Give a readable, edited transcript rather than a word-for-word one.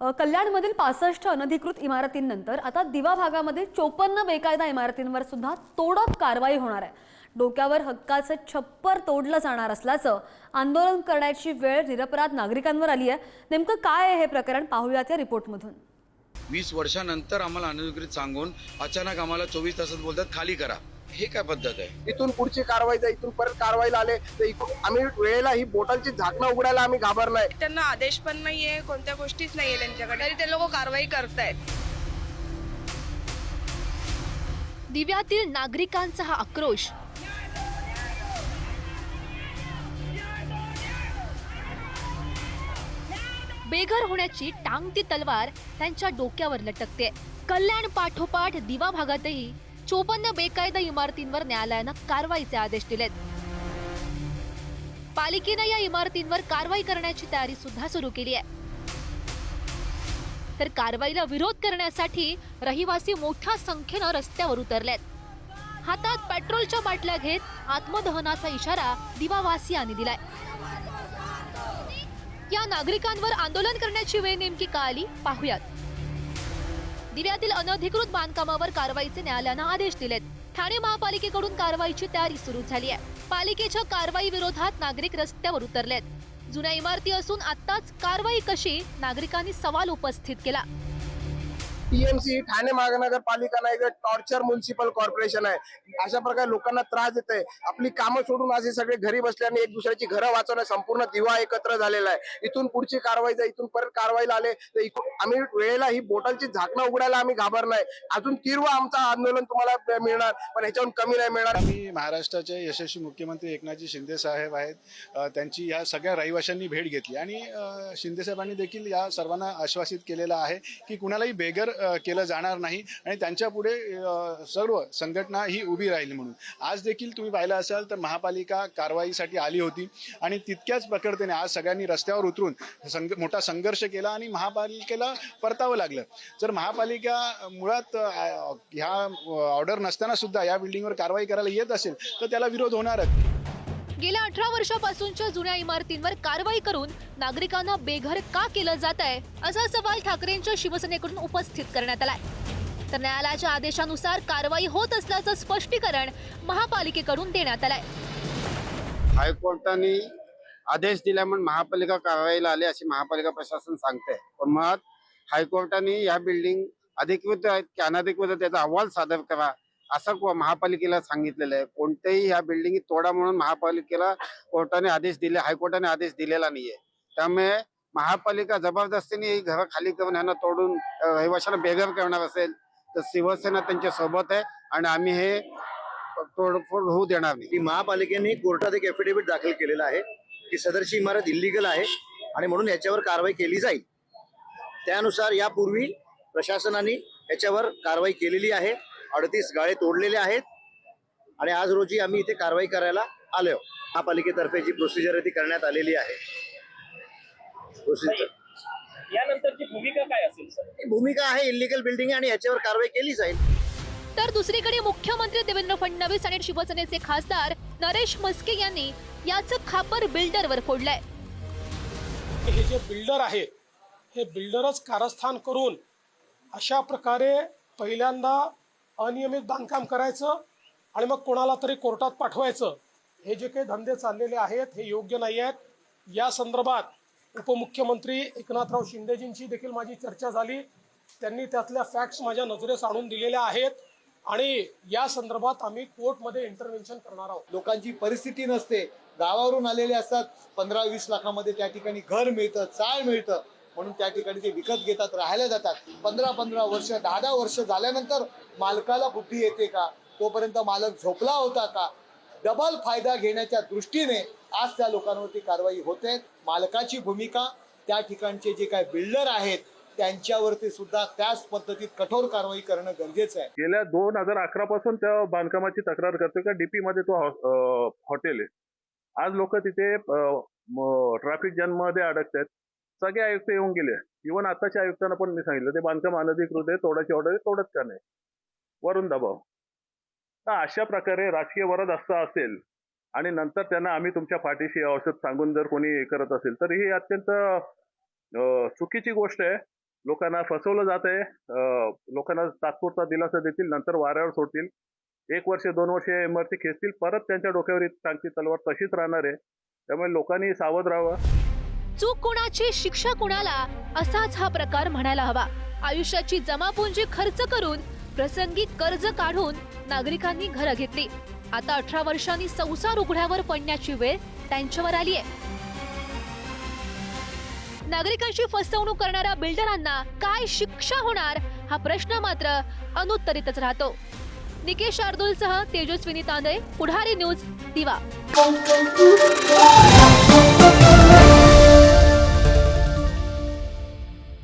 कल्याणमधील 65 अनधिकृत इमारतींनंतर आता दिवा भागामध्ये 54 बेकायदा इमारतींवर सुद्धा तोडक कारवाई होणार आहे। डोक्यावर हक्काचं छप्पर तोडलं जाणार असल्याचं आंदोलन करण्याची वेळ निरपराध नागरिकांवर आली आहे। नेमकं काय आहे हे प्रकरण पाहूयात या रिपोर्टमधून। 20 वर्षानंतर आम्हाला अनधिकृत सांगून अचानक आम्हाला 24 तासात बोलतात खाली करा। हे काय पद्धत आहे? इथून पुढची कारवाई जा, इथून परत कारवाईला आले तर इथून आम्ही वेळेला ही बोटलची झाकणं उघडायला आम्ही घाबरलाय। त्यांना आदेश पण नाहीये, कोणत्या गोष्टीच नाहीये त्यांच्याकडे, तरी ते लोक कारवाई करतायत। दिव्यातील नागरिकांचा हा आक्रोश बेघर होण्याची टांगती तलवार त्यांच्या डोक्यावर लटकते। कल्याण पाठोपाठ दिवा भागातही 54 बेकायदा इमारतींवर न्यायालयानं कारवाईचे आदेश दिलेत। पालिकेनं या इमारतींवर कारवाई करण्याची तयारी सुद्धा सुरू केली आहे। तर कारवाईला विरोध करण्यासाठी रहिवासी मोठ्या संख्येनं रस्त्यावर उतरलेत। हातात पेट्रोलच्या बाटल्या घेत आत्मदहनाचा इशारा दिवावासियांनी दिलाय। या नागरिकांवर आंदोलन करण्याची वेळ नेमकी का आली पाहूयात। दिव्यातील अनधिकृत बांधकामावर कारवाईचे न्यायालयानं आदेश दिलेत। ठाणे महापालिकेकडून कारवाईची तयारी सुरू झाली आहे। पालिकेच्या कारवाई विरोधात नागरिक रस्त्यावर उतरलेत। जुन्या इमारती असून आत्ताच कारवाई कशी, नागरिकांनी सवाल उपस्थित केला। टीएमसी ठाणे महानगरपालिका नाही तर टॉर्चर म्युनिसिपल कॉर्पोरेशन आहे। अशा प्रकारे लोकांना त्रास देत आहे। आपली कामं सोडून आज हे सगळे घरी बसल्याने एक दुसऱ्याची घरं वाचवण्या संपूर्ण दिवा एकत्र झालेला आहे। इथून पुढची कारवाई जा, इथून परत कारवाईला आले तर आम्ही वेळेला ही बोटलची झाकणं उघडायला आम्ही घाबरलाय। अजून तीव्र आमचा आंदोलन तुम्हाला मिळणार, पण ह्याच्याहून कमी नाही मिळणार। आम्ही महाराष्ट्राचे यशस्वी मुख्यमंत्री एकनाथजी शिंदे साहेब आहेत, त्यांची या सगळ्या रहिवाशांनी भेट घेतली आणि शिंदे साहेबांनी देखील या सर्वांना आश्वासित केलेलं आहे की कुणालाही बेघर केलं जाणार नाही आणि त्यांच्या पुढे सर्व संघटना ही उभी राहील म्हणून। आज देखील तुम्ही पाहिलं असाल तर महापालिका कारवाईसाठी आली होती आणि तितक्याच प्रखरतेने आज सगळ्यांनी रस्त्यावर उतरून मोठा संघर्ष केला आणि महापालिकेला परतावं लागलं। जर महापालिका मुळात ह्या ऑर्डर नसताना सुद्धा या बिल्डिंगवर कारवाई करायला येत असेल तर त्याला विरोध होणारच। गेल्या 18 वर्षापासूनच्या जुन्या इमारतींवर कारवाई करून नागरिकांना बेघर का केलं जात आहे, असा सवाल ठाकरेंच्या शिवसेनेकडून उपस्थित करण्यात आलाय। तर न्यायालयाच्या आदेशानुसार कारवाई होत असल्याचं स्पष्टीकरण महापालिकेकडून देण्यात आलंय। हायकोर्टाने आदेश दिला म्हणून महापालिका कारवाईला आले अशी महापालिका प्रशासन सांगते, पण मग हायकोर्टाने या बिल्डिंग अधिकृत आहेत की अनधिकृत आहेत त्याचा अहवाल सादर करा असं महापालिकेला सांगितलेलं आहे। कोणत्याही ह्या बिल्डिंगी तोडा म्हणून महापालिकेला कोर्टाने आदेश दिले, हायकोर्टाने आदेश दिलेला नाहीये। त्यामुळे महापालिका जबरदस्तीने ही घरं खाली करून ह्यांना तोडून रहिवाशांना बेघर करणार असेल तर शिवसेना त्यांच्या सोबत आहे आणि आम्ही हे तोडफोड होऊ देणार नाही। महापालिकेने कोर्टात एक एफिडेव्हिट दाखल केलेला आहे की सदरची इमारत इल्लीगल आहे आणि म्हणून याच्यावर कारवाई केली जाईल। त्यानुसार यापूर्वी प्रशासनाने याच्यावर कारवाई केलेली आहे। 38 गाळे तोडलेले आहेत आणि आज रोजी आम्ही इथे कारवाई करायला आलो। महापालिकेतर्फे जी प्रोसिजर आहे ती करण्यात आलेली आहे। यानंतरची भूमिका काय असेल सर? भूमिका आहे इल्लीगल बिल्डिंग आणि याच्यावर कारवाई केली जाईल। तर दुसरीकडे मुख्यमंत्री देवेंद्र फडणवीस आणि शिवसेनेचे खासदार नरेश म्हस्के यांनी याचं खापर बिल्डरवर फोडलंय। हे जे बिल्डर आहे हे बिल्डरच कारस्थान करून अशा प्रकारे पहिल्यांदा अनियमित बांधकाम करायचं आणि मग कोणाला तरी कोर्टात पाठवायचं, हे जे काही धंदे चाललेले आहेत हे योग्य नाही आहेत। या संदर्भात उपमुख्यमंत्री एकनाथराव शिंदेजींची देखील माझी चर्चा झाली। त्यांनी त्यातल्या फॅक्ट्स माझ्या नजरेस आणून दिलेल्या आहेत आणि या संदर्भात आम्ही कोर्टमध्ये इंटरव्हेन्शन करणार आहोत। लोकांची परिस्थिती नसते, गावावरून आलेले असतात, 15-20 लाखामध्ये त्या ठिकाणी घर मिळतं, चाळ मिळतं, म्हणून त्या ठिकाणी ते विकत घेतात, राहायला जातात। 15-15 वर्ष 10-10 वर्ष झाल्यानंतर मालकाला बुद्धी येते का? तोपर्यंत मालक झोपला होता का? डबल फायदा घेण्याच्या दृष्टीने आज त्या लोकांवरती कारवाई होते। मालकाची भूमिका, त्या ठिकाणचे जे काही बिल्डर आहेत त्यांच्यावरती सुद्धा त्याच पद्धतीत कठोर कारवाई करणं गरजेचं आहे। गेल्या 2011 पासून त्या बांधकामाची तक्रार करतोय का डीपी मध्ये तो हॉटेल आहे। आज लोक तिथे ट्रॅफिक जॅम मध्ये अडकतात। सगळे आयुक्त येऊन गेले, इव्हन आताच्या आयुक्तांना पण मी सांगितलं ते बांधकाम अनधिकृत आहे, तोडाची ऑर्डर आहे, तोडत का नाही, वरून दबाव। तर अशा प्रकारे राजकीय वरद असं असेल आणि नंतर त्यांना आम्ही तुमच्या पाठीशी औषध सांगून जर कोणी करत असेल तर ही अत्यंत चुकीची गोष्ट आहे। लोकांना फसवलं जात आहे. लोकांना तात्पुरता दिलासा देतील, नंतर वाऱ्यावर सोडतील. 1 वर्ष 2 वर्ष इमारती खेचतील, परत त्यांच्या डोक्यावर ही टांगती तलवार तशीच राहणार आहे. त्यामुळे लोकांनी सावध राहावं. चूक कुणाची शिक्षा कुणाला असाच हा प्रकार म्हणायला हवा. आयुष्याची जमापुंजी खर्च करून प्रसंगी कर्ज काढून नागरिकांनी घरं घेतली. आता 18 वर्षांनी संसार उघड्यावर पडण्याची वेळ त्यांच्यावर आली आहे. नागरिकांची फसवणूक करणाऱ्या बिल्डरांना काय शिक्षा होणार हा प्रश्न मात्र अनुत्तरितच राहतो. निकेश शार्दूलसह तेजस्विनी तांदळे, पुढारी न्यूज, दिवा.